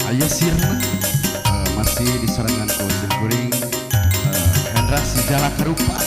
Aya sirna masih diserangan ku kuring Hendra si Jala Karupa.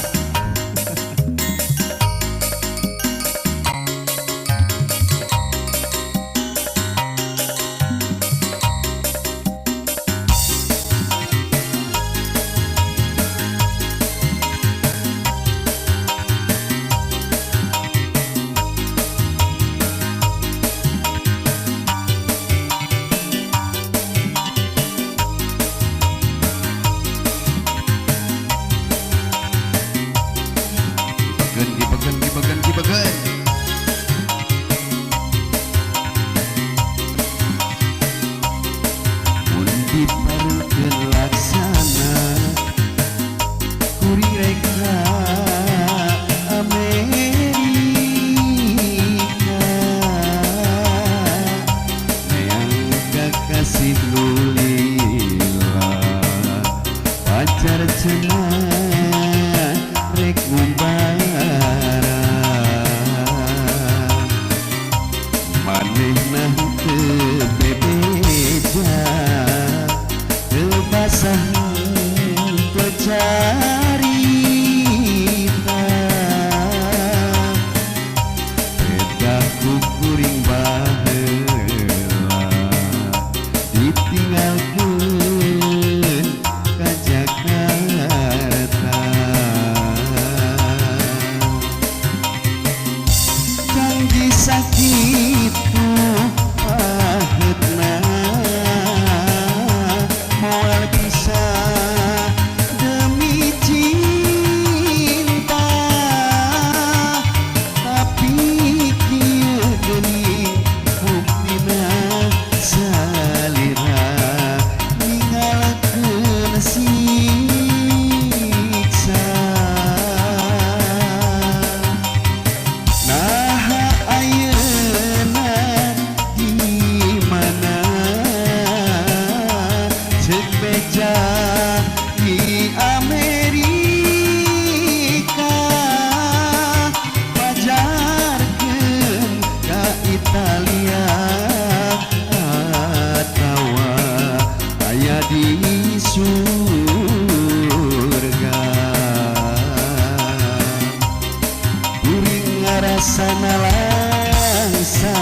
Sana langsa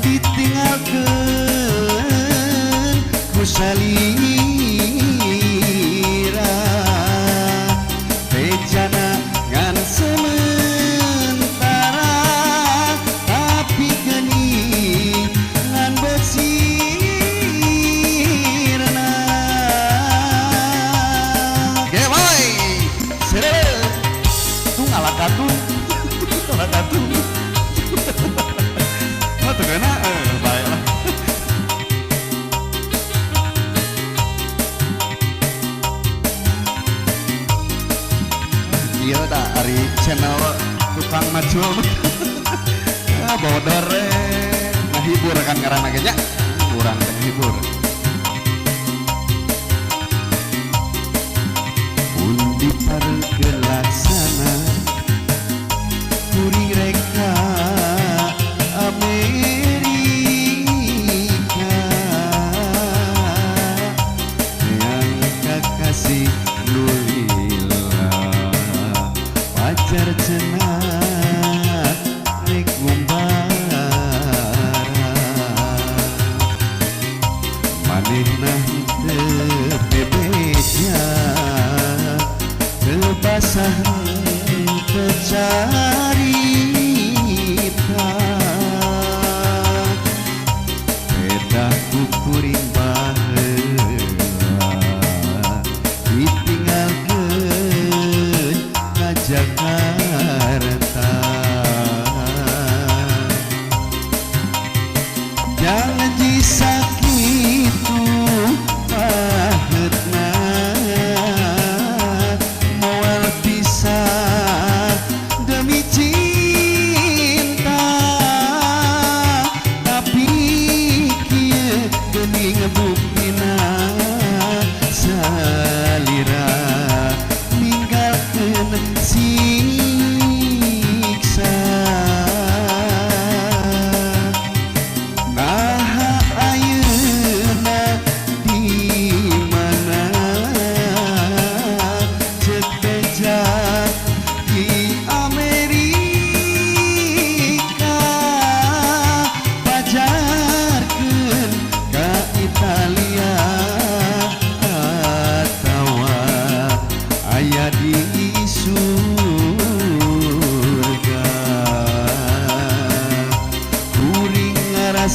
ditinggalkan ku salira bejana ngan sementara tapi geni ngan besirna ge boy sere tu ngalakatun satu oh tuh kena baiklah iya dah hari channel tukang macul bodor ngehibur kan karena kayaknya kurang menghibur undi pareukeun laksana kuring reka Amerika yang kakasih lulila pacar cenah rek ngumbara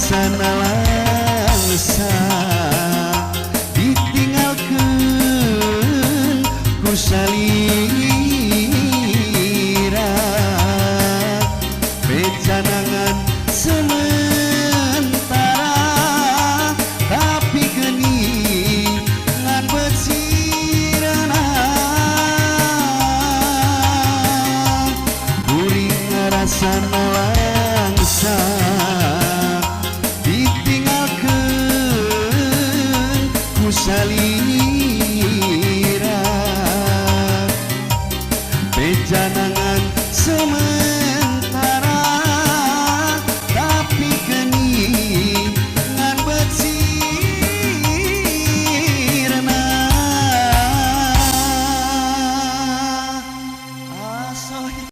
ngarasana langsa ditinggalkeun ku salira becanangan sementara tapi geuningan becirana kuring ngarasana langsa ditinggalkeun ku salira